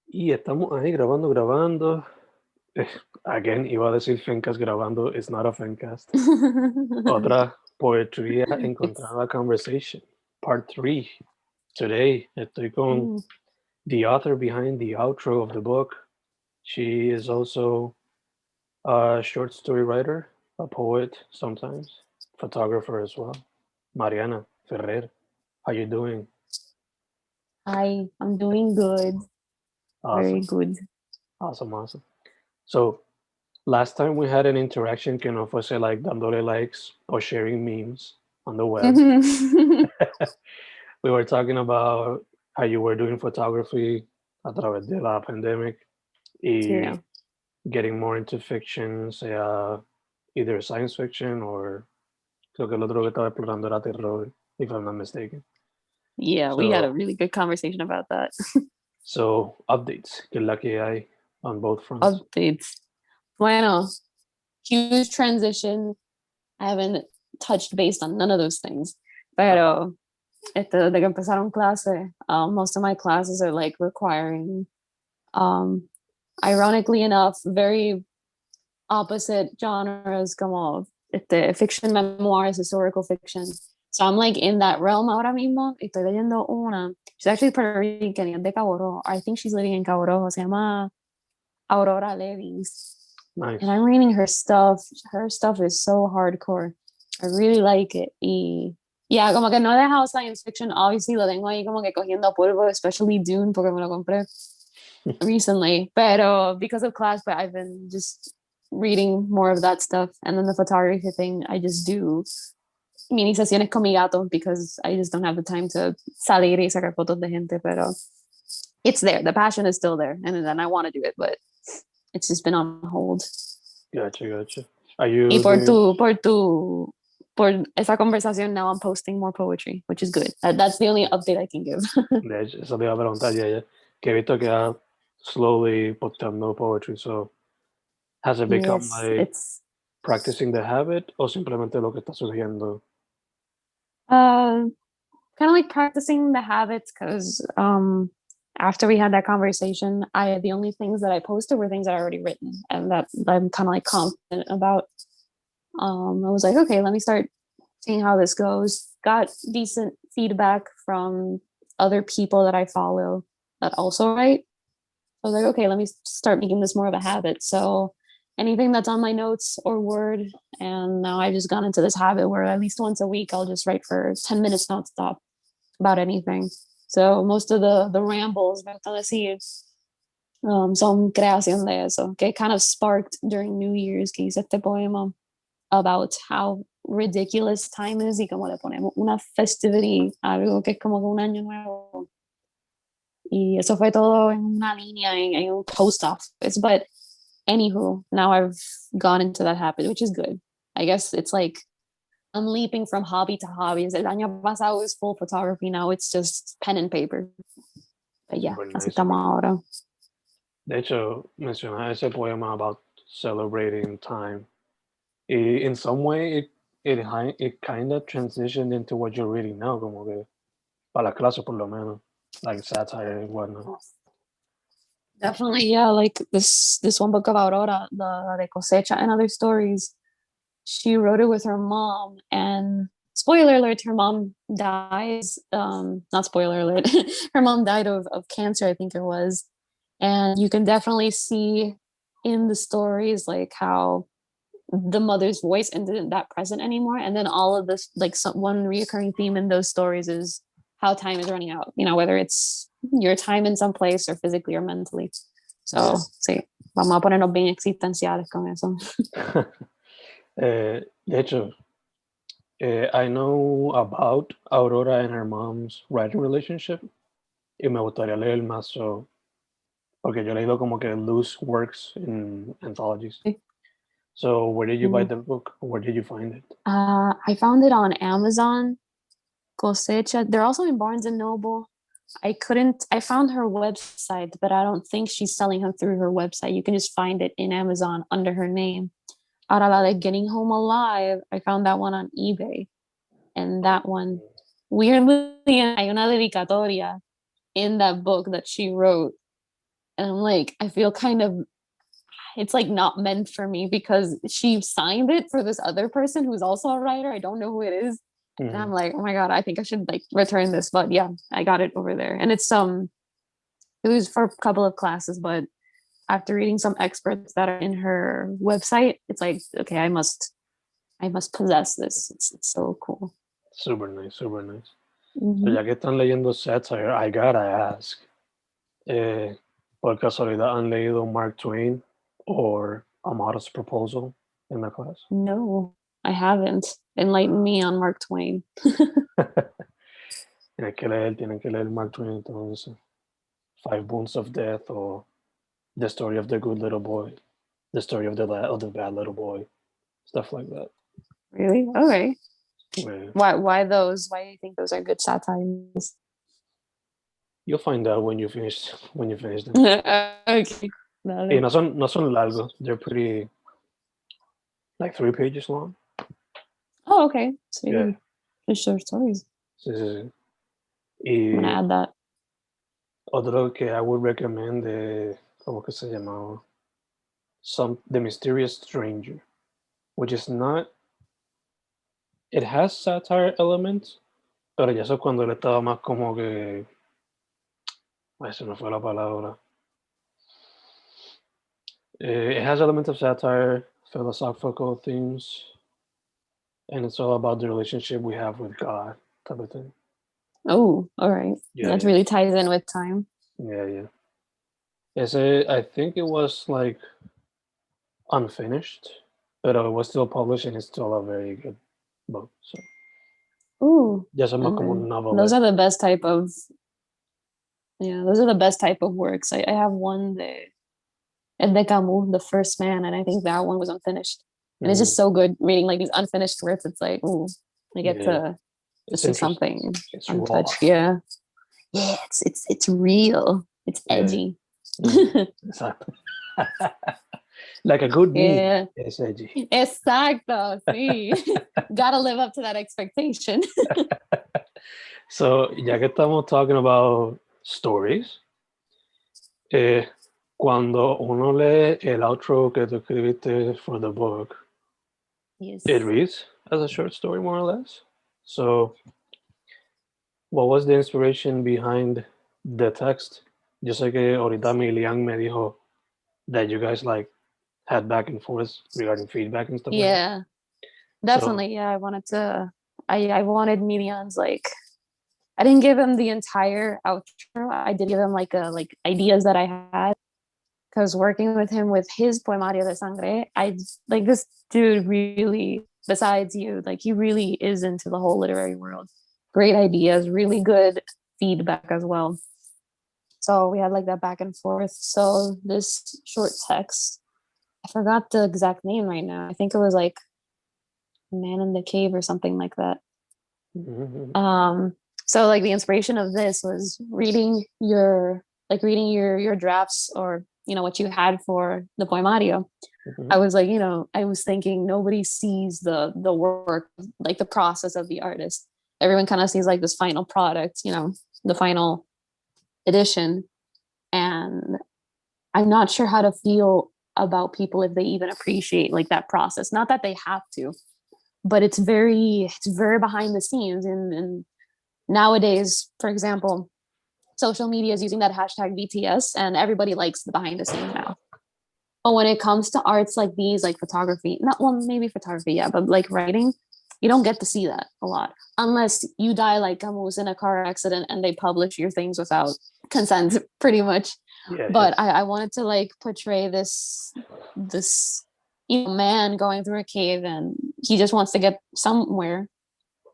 Y estamos ahí grabando. Eh, Again, iba a decir Fencast grabando. It's not a Fencast. Otra Poetría It's Encontrada Conversation, Part 3. Today, estoy con mm, the author behind the outro of the book. She is also a short story writer, a poet sometimes, photographer as well. Mariana Ferrer, how you doing? I'm doing good, very Awesome, good. awesome. So, last time we had an interaction que no fuese like dándole likes or sharing memes on the web. We were talking about how you were doing photography a través de la pandemic y Yeah. getting more into fiction, sea either science fiction or creo que el otro que estaba explorando era terror, if I'm not mistaken. Yeah, we had a So, really good conversation about that. so updates, que es la que hay on both fronts. Updates. Bueno, huge transition. I haven't touched base on none of those things. Ajá. Pero de que empezaron clase, most of my classes are like requiring, um, ironically enough, very opposite genres como fiction memoirs, historical fiction. So I'm like in that realm ahora mismo. Y estoy leyendo una. She's actually Puerto Rican y es de Cabo Rojo. I think she's living in Cabo Rojo. Se llama Aurora Levis. And Nice. I'm reading her stuff. Her stuff is so hardcore. I really like it. Y yeah, como que no he dejado science fiction. Obviously lo tengo ahí como que cogiendo polvo, especially Dune, porque me lo compré recently. Pero because of class, but I've been just reading more of that stuff. And then the photography thing, I just do mini sesiones con mi gato because I just don't have the time to salir y sacar fotos de gente. Pero it's there. The passion is still there. And then I want to do it, but it's just been on hold. Gotcha. Are Y you doing por esa conversación, now I'm posting more poetry, which is good. That's the only update I can give. De hecho, eso te iba a preguntar ya, que he visto que ha slowly posteando poetry, so has it become Yes, like it's practicing the habit o simplemente lo que está surgiendo? uh kind of like practicing the habits because after we had that conversation, the only things that I posted were things that I already written and that I'm kind of like confident about. I was like, okay, let me start seeing how this goes. Got decent feedback from other people that I follow that also write. I was like, okay, let me start making this more of a habit. So anything that's on my notes or Word, and now I just got into this habit where at least once a week I'll just write for 10 minutes nonstop about anything. So most of the rambles, son creación de eso, que kind of sparked during New Year's, que hice este poema about how ridiculous time is y como le ponemos una festivity, algo que es como un año nuevo. Y eso fue todo en una línea en un post office. But anywho, now I've gone into that habit, which is good. I guess it's like I'm leaping from hobby to hobby. El año pasado was full photography. Now it's just pen and paper. But yeah, así Super estamos nice. ahora. De hecho, mencionar ese poema about celebrating time. In some way, it kind of transitioned into what you're reading now, como que para la clase por lo menos, like satire and whatnot. Definitely, yeah. Like this one book of Aurora, the de cosecha and other stories. She wrote it with her mom, and spoiler alert, her mom dies. Not spoiler alert, her mom died of cancer, I think it was. And you can definitely see in the stories like how the mother's voice isn't that present anymore. And then all of this, like one reoccurring theme in those stories is how time is running out, whether it's your time in some place or physically or mentally. So, Yeah. sí, vamos a ponernos bien existenciales con eso. De hecho, I know about Aurora and her mom's writing relationship y me gustaría leer más porque yo he leído como que loose works in anthologies. So where did you buy the book? Where did you find it? I found it on Amazon. Cosecha. They're also in Barnes and Noble. I found her website, but I don't think she's selling them through her website. You can just find it in Amazon under her name. Ahora la de Getting Home Alive, I found that one on eBay. And that one, weirdly, hay una dedicatoria in that book that she wrote And I'm like, I feel kind of, it's like not meant for me because she signed it for this other person who's also a writer. I don't know who it is. And I'm like, oh my God, I think I should like return this. But yeah, I got it over there. And it was for a couple of classes, but after reading some experts that are in her website, it's like, okay, I must possess this. It's so cool. Super nice, super nice. So Mm-hmm. ya que están leyendo satire, I gotta ask, ¿por casualidad han leído Mark Twain or A Modest Proposal in the class? No, I haven't. Enlighten me on Mark Twain. Tienen que leer Mark Twain entonces. Five Bones of Death or The Story of the Good Little Boy, The Story of the Bad Little Boy, stuff like that. Really? Okay. Yeah. Why those? Why do you think those are good satires? You'll find out when you finish them. Okay. Y no son largos. They're pretty, like 3 pages long. Oh, okay. So Yeah. just short stories. Sí, sí, sí. I'm gonna Y add that. otro que I would recommend, ¿cómo que se llamaba? The Mysterious Stranger, which is not, it has satire elements, pero ya eso cuando él estaba más como que, ay, se me fue la palabra. It has elements of satire, philosophical themes, and it's all about the relationship we have with God, type of thing. Oh, all right. Yeah, That yeah. really ties in with time. Yeah, yeah. I think it was like unfinished, but it was still published and it's still a very good book. So Ooh. ya es más como un Those novelette. are the best type of, yeah, those are the best type of works. I have one that El de Camus, The First Man, and I think that one was unfinished. And it's just so good reading like these unfinished works. It's like, ooh, I get to It's see something it's untouched. raw. Yeah. Yeah, it's real. It's edgy. Exactly. Like a good meat. Yeah. It's edgy. Exacto, sí. Gotta live up to that expectation. So, ya que estamos talking about stories, cuando uno lee el outro que tú escribiste for the book, Yes. it reads as a short story, more or less. So, what was the inspiration behind the text? Yo sé que ahorita Milian me dijo that you guys like had back and forth regarding feedback and stuff like that. Yeah, definitely. Yeah, I wanted Median's like, I didn't give him the entire outro. I did give him like ideas that I had because working with him with his Poemario de Sangre, I like this dude really, besides you, like he really is into the whole literary world. Great ideas, really good feedback as well. So we had like that back and forth. So this short text, I forgot the exact name right now. I think it was like Man in the Cave or something like that. Mm-hmm. So like the inspiration of this was reading your drafts, or what you had for the Poemario. Mm-hmm. I was like, I was thinking nobody sees the work, like the process of the artist. Everyone kind of sees like this final product, the final edition. And I'm not sure how to feel about people if they even appreciate like that process. Not that they have to, but it's very behind the scenes. And nowadays, for example, social media is using that hashtag BTS, and everybody likes the behind the scenes now. But when it comes to arts like these, like photography, maybe photography, yeah, but like writing, you don't get to see that a lot unless you die like Camus in a car accident and they publish your things without consent, pretty much. Yeah, but I wanted to like portray this man going through a cave, and he just wants to get somewhere,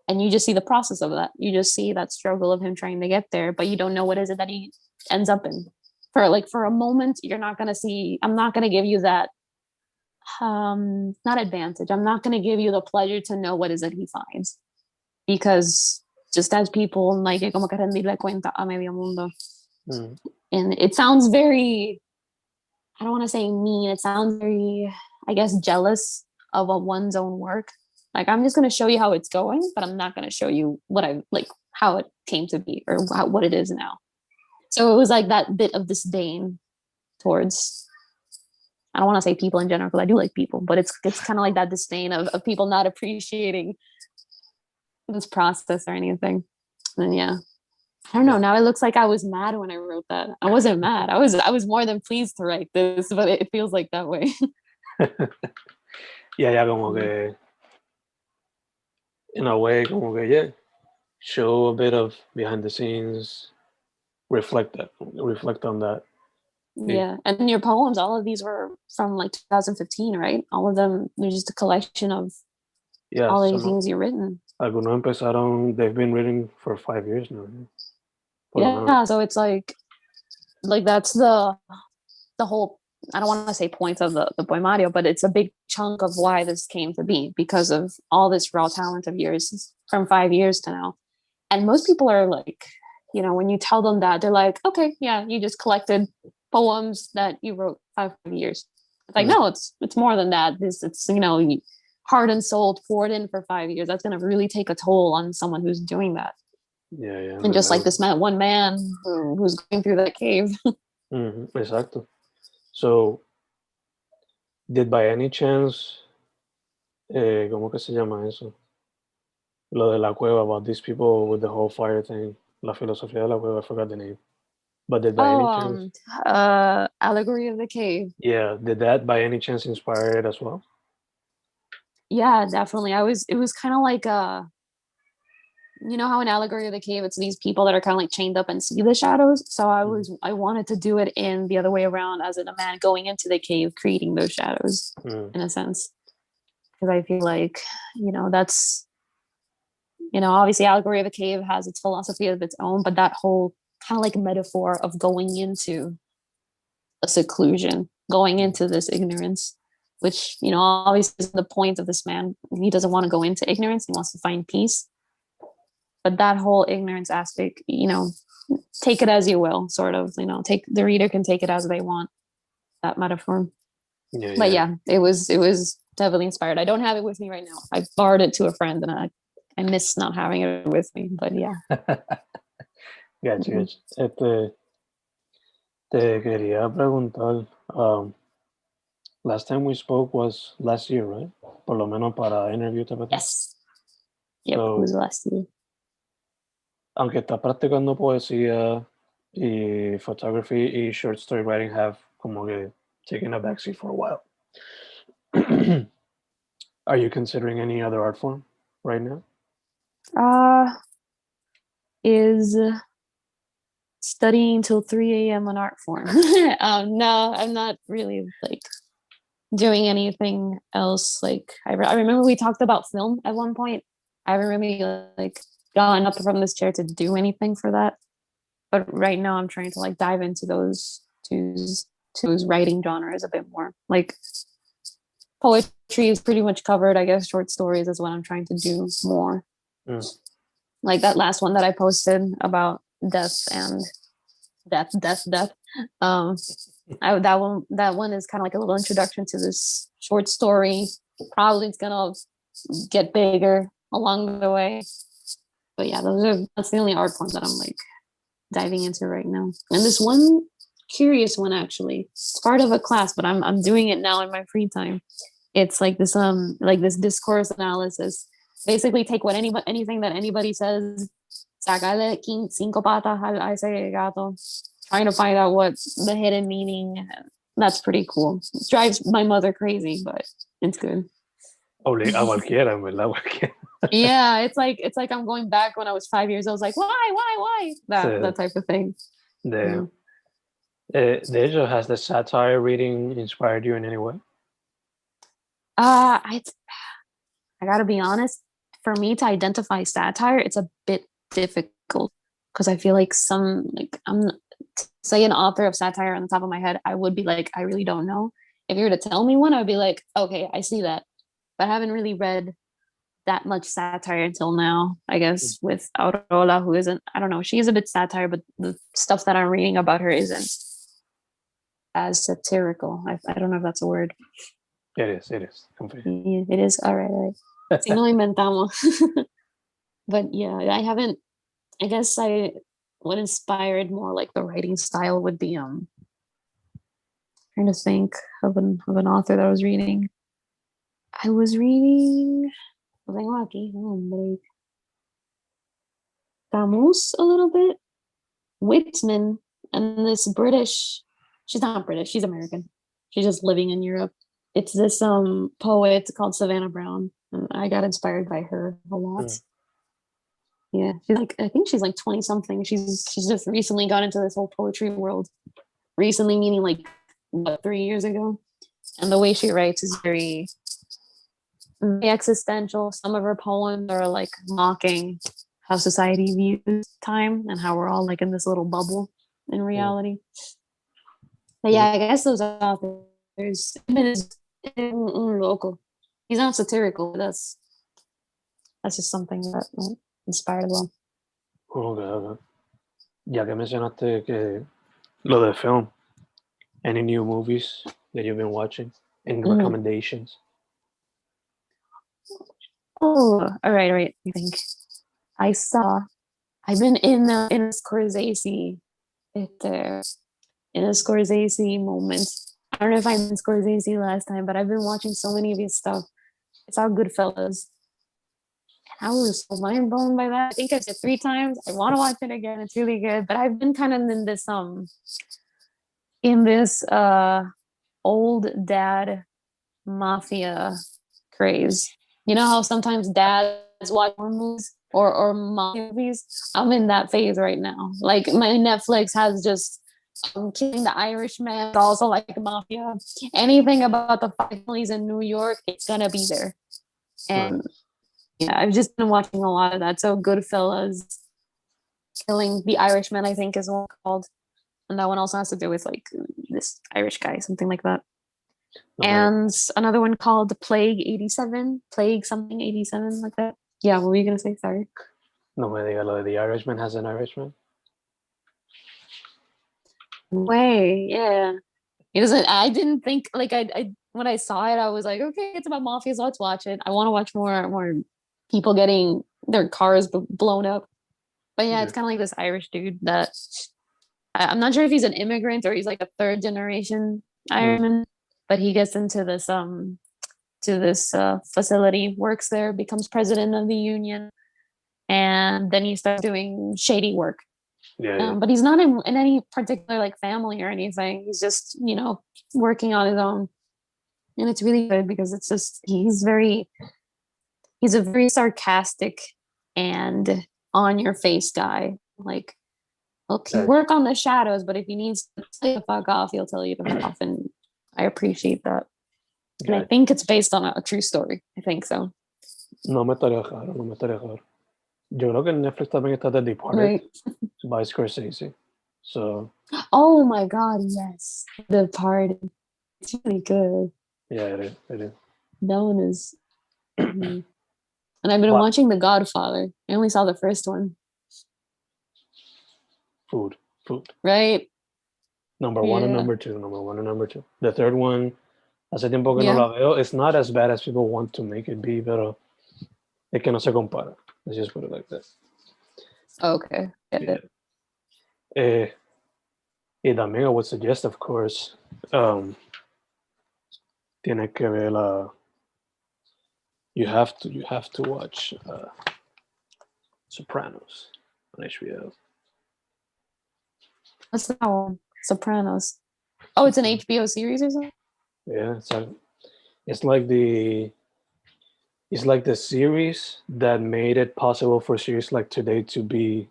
and you just see the process of that. You just see that struggle of him trying to get there, but you don't know what is it that he ends up in. For a moment, you're not going to see, I'm not going to give you that not advantage. I'm not going to give you the pleasure to know what is it he finds, because just as people like como que rendirle cuenta a medio mundo. And it sounds very, I don't want to say mean, it sounds very, I guess, jealous of one's own work. Like, I'm just going to show you how it's going, but I'm not going to show you how it came to be, or what it is now. So it was like that bit of disdain towards, I don't want to say people in general, because I do like people, but it's kind of like that disdain of people not appreciating this process or anything. And yeah, I don't know. Now it looks like I was mad when I wrote that. I wasn't mad. I was more than pleased to write this, but it feels like that way. Yeah, como que, in a way, como que, yeah, show a bit of behind the scenes, reflect on that. Yeah. And your poems, all of these were from like 2015, right? All of them, they're just a collection of Yeah, all the things you've written. algunos empezaron, they've been written for 5 years now. Por lo menos. Yeah, so it's like that's the whole, I don't want to say point of the poemario, but it's a big chunk of why this came to be, because of all this raw talent of yours from 5 years to now. And most people are like, you know, when you tell them that, they're like, okay, yeah, you just collected poems that you wrote 5 years. It's like, no, it's more than that. It's, you know, heart and soul poured in for 5 years. That's going to really take a toll on someone who's doing that. Yeah. And just like this one man who's going through that cave. Exacto. So, did by any chance, ¿cómo que se llama eso? Lo de la cueva, about these people with the whole fire thing, la filosofía de la cueva, I forgot the name. But did by any chance, Allegory of the Cave. yeah, did that by any chance inspire it as well? Yeah, definitely. It was kind of like you know how in Allegory of the Cave, it's these people that are kind of like chained up and see the shadows. So I wanted to do it in the other way around, as in a man going into the cave, creating those shadows in a sense. Because I feel like, you know, that's, you know, obviously Allegory of the Cave has its philosophy of its own, but that whole kind of like metaphor of going into a seclusion, going into this ignorance, which, you know, obviously is the point of this man. He doesn't want to go into ignorance. He wants to find peace. But that whole ignorance aspect, you know, take it as you will, sort of, you know, the reader can take it as they want, that metaphor. But yeah, it was definitely inspired. I don't have it with me right now. I borrowed it to a friend and I miss not having it with me, but yeah. Gotcha. Te quería preguntar, last time we spoke was last year, right? Por lo menos para interview. Yes. Yep, it was last year. Aunque estás practicando poesía y photography y short story writing have como que taken a backseat for a while. Are you considering any other art form right now? Is studying till 3 a.m. an art form? No, I'm not really like doing anything else. Like I remember we talked about film at one point. I haven't really like gotten up from this chair to do anything for that. But right now I'm trying to like dive into those writing genres a bit more. Like poetry is pretty much covered. I guess short stories is what I'm trying to do more. Like that last one that I posted about death. That one is kind of like a little introduction to this short story. Probably it's gonna get bigger along the way. But yeah, that's the only art form that I'm like diving into right now. And this one curious one, actually, it's part of a class, but I'm doing it now in my free time. It's like this discourse analysis. Basically take anything that anybody says, sacarle cinco patas a ese gato, trying to find out what's the hidden meaning. That's pretty cool. It drives my mother crazy, but it's good. A cualquiera, ¿verdad? Yeah, it's like I'm going back when I was 5 years old. I was like, why? That type of thing. De hecho, has the satire reading inspired you in any way? I gotta be honest. For me to identify satire, it's a bit difficult because I feel like I'm say an author of satire on the top of my head, I would be like, I really don't know. If you were to tell me one, I would be like, okay, I see that. But I haven't really read that much satire until now, I guess, with Aurora, who isn't, I don't know, she is a bit satire, but the stuff that I'm reading about her isn't as satirical. I don't know if that's a word. It is. It is. All right. Si no inventamos. But yeah, I guess what inspired more like the writing style would be Trying to think of an author that I was reading. I was reading. Camus a little bit, Whitman, and this British. She's not British. She's American. She's just living in Europe. It's this poet called Savannah Brown, and I got inspired by her a lot. Yeah, she's like, I think she's like 20 something. She's just recently got into this whole poetry world. Recently, meaning like what, 3 years ago. And the way she writes is very existential. Some of her poems are like mocking how society views time and how we're all like in this little bubble in reality. But yeah, I guess those authors. Local. He's not satirical, but that's just something that inspired well. Okay. Ya que mencionaste que lo de film, any new movies that you've been watching? Any recommendations? Oh, all right. I think I've been in a Scorsese, in a Scorsese moment. I don't know if I mentioned Scorsese last time, but I've been watching so many of his stuff. It's all Goodfellas. And I was so mind blown by that. I think I've said 3 times. I want to watch it again. It's really good. But I've been kind of in this old dad mafia craze. You know how sometimes dads watch horror movies or mafia movies? I'm in that phase right now. Like my Netflix has just Killing the Irishman, also like mafia. Anything about the families in New York, it's gonna be there. And yeah, I've just been watching a lot of that. So Goodfellas, Killing the Irishman, I think is one called. And that one also has to do with like this Irish guy, something like that. And another one called The Plague 87, Plague something 87, like that. Yeah, what were you gonna say? Sorry. No me diga lo de The Irishman has an Irishman. Way, yeah. It doesn't. I didn't think like I when I saw it, I was like, okay, it's about mafia, so let's watch it. I want to watch more people getting their cars blown up. But yeah, it's kind of like this Irish dude that I'm not sure if he's an immigrant or he's like a 3rd generation Irishman, but he gets into this facility, works there, becomes president of the union, and then he starts doing shady work. But he's not in any particular like family or anything. He's just, working on his own. And it's really good because it's just, he's a very sarcastic and on your face guy. Like, okay, work on the shadows, but if he needs to tell you to fuck off, he'll tell you to fuck off. And I appreciate that. And I think it's based on a true story. I think so. No me estaría raro. Yo creo que en Netflix también está The Departed by Scorsese. So. Oh my God, yes. The Departed. It's really good. Yeah, it is. That one is. And I've been watching The Godfather. I only saw the first one. Food. Right? Number one and number two. The third one, hace tiempo que no la veo. It's not as bad as people want to make it be, pero es que no se compara. Let's just put it like that. Okay. Y también I would suggest, of course, tienes que ver you have to watch Sopranos on HBO. What's that one? Sopranos. Oh, it's an HBO series or something? Yeah, it's like the series that made it possible for series like today to be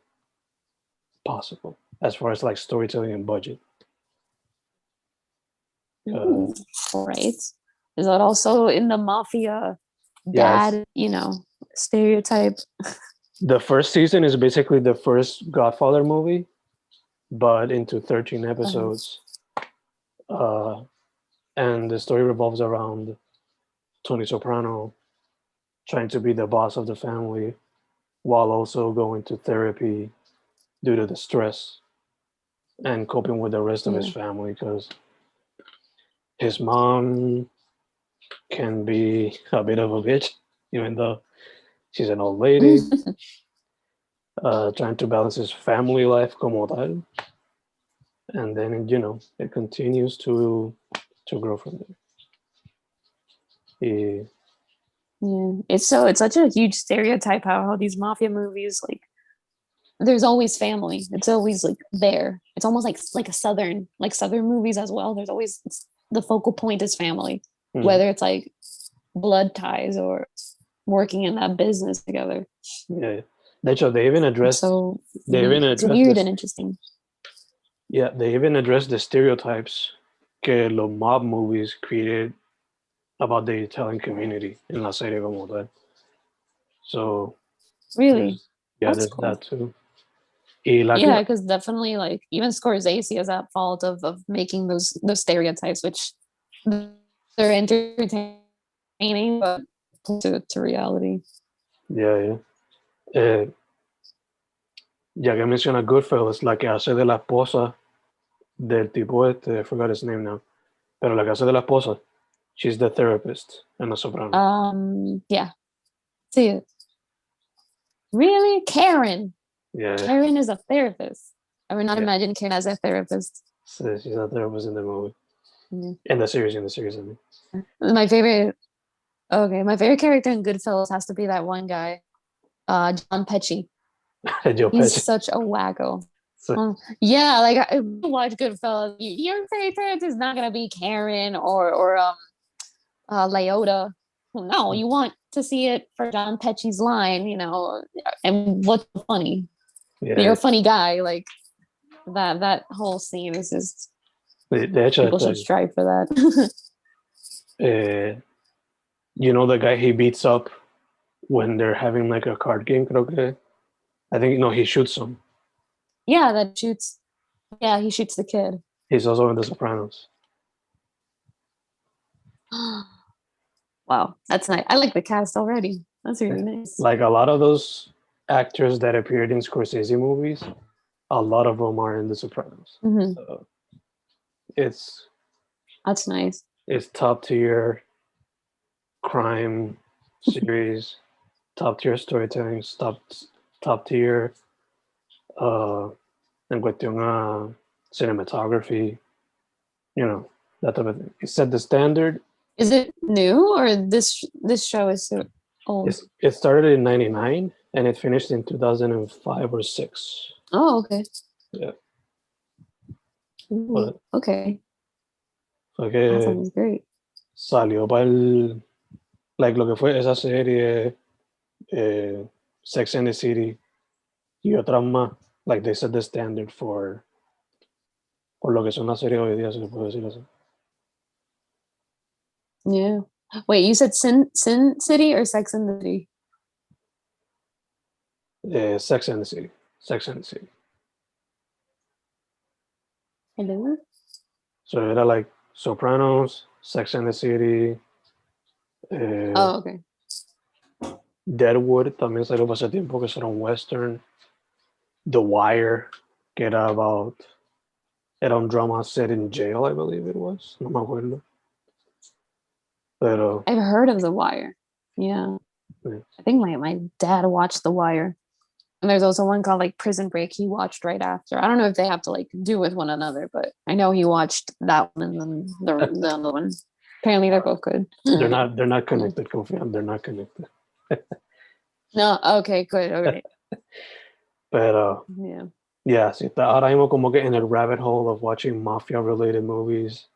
possible as far as like storytelling and budget. Right. Is that also in the mafia dad, stereotype? The first season is basically the first Godfather movie, but into 13 episodes. And the story revolves around Tony Soprano trying to be the boss of the family while also going to therapy due to the stress and coping with the rest of his family, because his mom can be a bit of a bitch, even though she's an old lady, trying to balance his family life como tal. And then, it continues to to grow from there. Yeah, Yeah, it's such a huge stereotype how these mafia movies, like, there's always family. It's always like there. It's almost like a southern movies as well. There's always the focal point is family, whether it's like blood ties or working in that business together. yeah. De hecho, they even addressed So they even it's addressed weird this. and interesting. Yeah, they even addressed the stereotypes que los mob movies created about the Italian community in la serie como tal. So Really, there's that's cool. that too. Y la Yeah, que, because definitely, like, even Scorsese has that fault of making those stereotypes, which they're entertaining, but to reality. yeah. Ya que menciona Goodfellas, la que hace de la esposa del tipo este, I forgot his name now, pero la que hace de la esposa, she's the therapist in The Sopranos. Yeah. See it. Really? Karen. Yeah, Karen is a therapist. I would not Yeah. imagine Karen as a therapist. so she's a therapist in the movie. Yeah. In the series, I mean. My favorite character in Goodfellas has to be that one guy, John Pesci. Joe He's Pesci. such a wacko. So, Yeah, like, I watch Goodfellas. Your favorite is not gonna be Karen or Leota. No, you want to see it for John Pesci's line, and what's funny. yeah, You're a funny guy. Like, that whole scene is just, de hecho, people should strive for that. you know the guy he beats up when they're having like a card game, creo que. I think, no, he shoots him. Yeah, he shoots the kid. He's also in The Sopranos. Wow, that's nice. I like the cast already. That's really nice. Like a lot of those actors that appeared in Scorsese movies, a lot of them are in The Sopranos. Mm-hmm. So That's nice. It's top tier crime series, top tier storytelling, top tier en cuestión a cinematography, that type of thing. It set the standard. Is it new, or this show is so old? It started in 99 and it finished in 2005 or 6. Oh, okay. Yeah. Ooh, okay. Fue That que sounds great. salió para lo que fue esa serie, Sex and the City y otras más. Like they set the standard for lo que son las series hoy día, se le puede decir así. Yeah. Wait, you said Sin City or Sex and the City? Sex and the City. Sex and the City. Hello? So era like Sopranos, Sex and the City. Oh, okay. Deadwood también salió para ese tiempo, que era un western. The Wire, que era un drama set in jail, I believe it was. No me acuerdo. Pero I've heard of The Wire. Yeah. I think my dad watched The Wire. And there's also one called like Prison Break he watched right after. I don't know if they have to like do with one another, but I know he watched that one and then the other one. Apparently they're both good. they're not connected, Confian. They're not connected. No, okay, good. Okay. Pero yeah, sí, está ahora mismo como que en el rabbit hole of watching mafia related movies.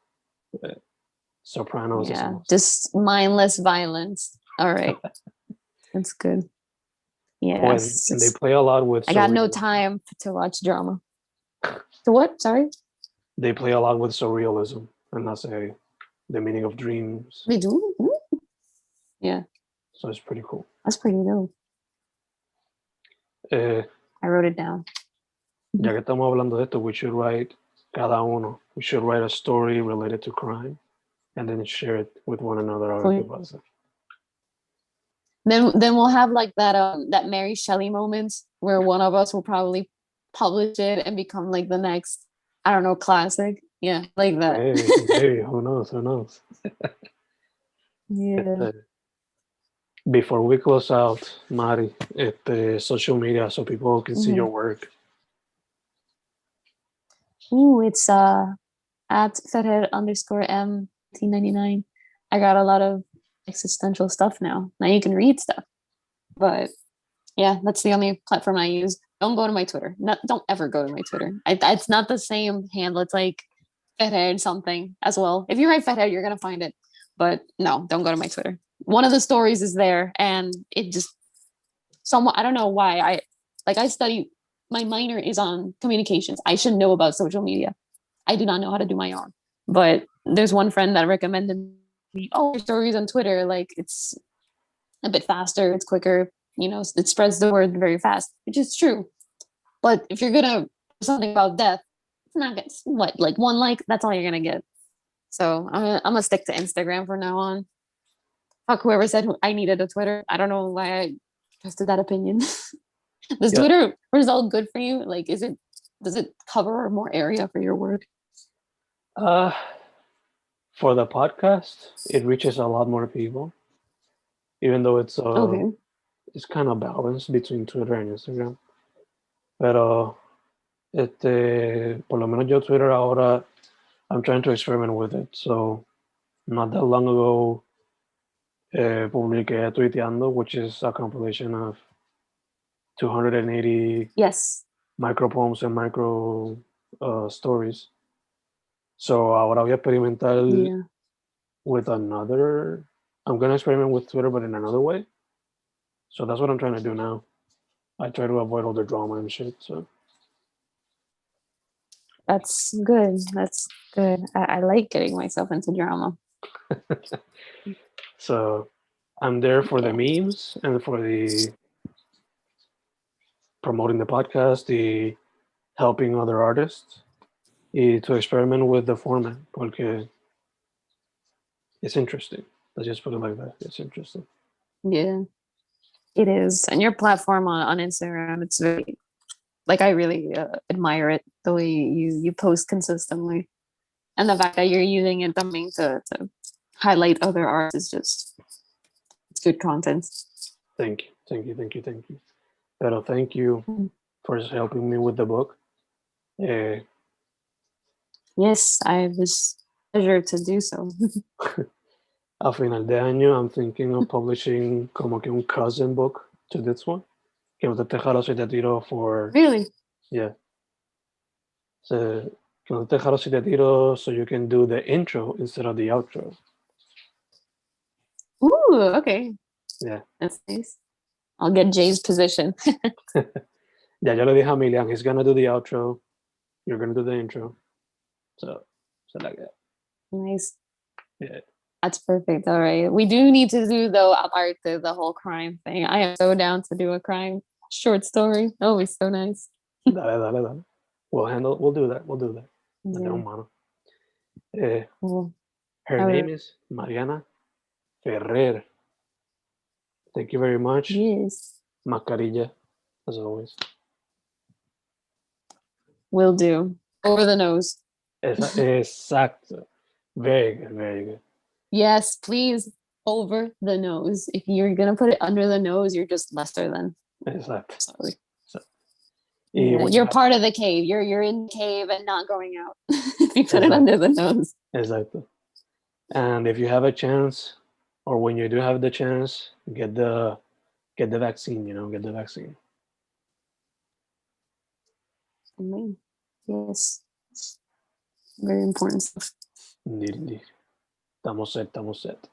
Sopranos. Yeah, just mindless violence. All right. That's good. Yeah. And they play a lot with I got no time to watch drama. To what? Sorry? They play a lot with surrealism, and that's the meaning of dreams. They do? Ooh. Yeah. So it's pretty cool. That's pretty dope. I wrote it down. Ya que estamos hablando de esto, we should write a story related to crime and then share it with one another. Cool. Then we'll have like that Mary Shelley moment where one of us will probably publish it and become like the next, I don't know, classic. Yeah, like that. Hey, who knows? Yeah. Before we close out, Mari, social media so people can see your work. Ooh, it's at Ferrer _M 1999. I got a lot of existential stuff now. Now you can read stuff. But yeah, that's the only platform I use. Don't go to my Twitter. Don't ever go to my Twitter. It's not the same handle. It's like Ferrer something as well. If you write Ferrer, you're gonna find it. But no, don't go to my Twitter. One of the stories is there, and it just somewhat. I don't know why. I study. My minor is on communications. I should know about social media. I do not know how to do my own. But there's one friend that recommended me, oh, your stories on Twitter, like it's a bit faster, it's quicker, it spreads the word very fast, which is true. But if you're gonna do something about death, it's not gonna like one like, that's all you're gonna get. So I'm gonna stick to Instagram from now on. Fuck whoever said I needed a Twitter. I don't know why I trusted that opinion. Does Yeah. Twitter result good for you? Like, does it cover more area for your work? For the podcast, it reaches a lot more people, even though Okay. it's kind of balanced between Twitter and Instagram. Pero por lo menos yo Twitter ahora, I'm trying to experiment with it. So not that long ago, publiqué Tuiteando, which is a compilation of 280 Yes. micro poems and micro stories. So ahora voy a experimentar Yeah. with another. I'm gonna experiment with Twitter, but in another way. So that's what I'm trying to do now. I try to avoid all the drama and shit. So That's good. That's good. I like getting myself into drama. so I'm there for the Yeah. memes and for the promoting the podcast, the helping other artists, y to experiment with the format porque it's interesting. Let's just put it like that. It's interesting. Yeah, it is. And your platform on Instagram, it's very, like, I really admire it, the way you post consistently. And the fact that you're using it, to highlight other arts is just, it's good content. Thank you, thank you, thank you, thank you. Pero thank you Mm. for helping me with the book. Yes, I was pleasure to do so. A final de año, I'm thinking of publishing como que un cousin book to this one. Que no te jalo si te tiro for, Really? yeah. So, que no te jalo si te tiro so you can do the intro instead of the outro. Ooh, okay. Yeah. That's nice. I'll get Jay's position. Ya yo le dije a Milian, he's gonna do the outro, you're gonna do the intro. So like that. Nice. Yeah. That's perfect. All right. We do need to do, though, aparte, the whole crime thing. I am so down to do a crime short story. That would be so nice. Dale. We'll do that. Yeah. Cool. Her All name right. is Mariana Ferrer. Thank you very much. Yes. Mascarilla, as always. Will do. Over the nose. Exacto. Very good, very good. Yes, please. Over the nose. If you're going to put it under the nose, you're just lesser than. Exacto. Sorry. Yeah, you're part of the cave. You're in the cave and not going out. If you put it exacto. under the nose. Exacto. And if you have a chance, or when you do have the chance, get the vaccine, get the vaccine. Yes. Very important stuff. Indeed. Estamos set.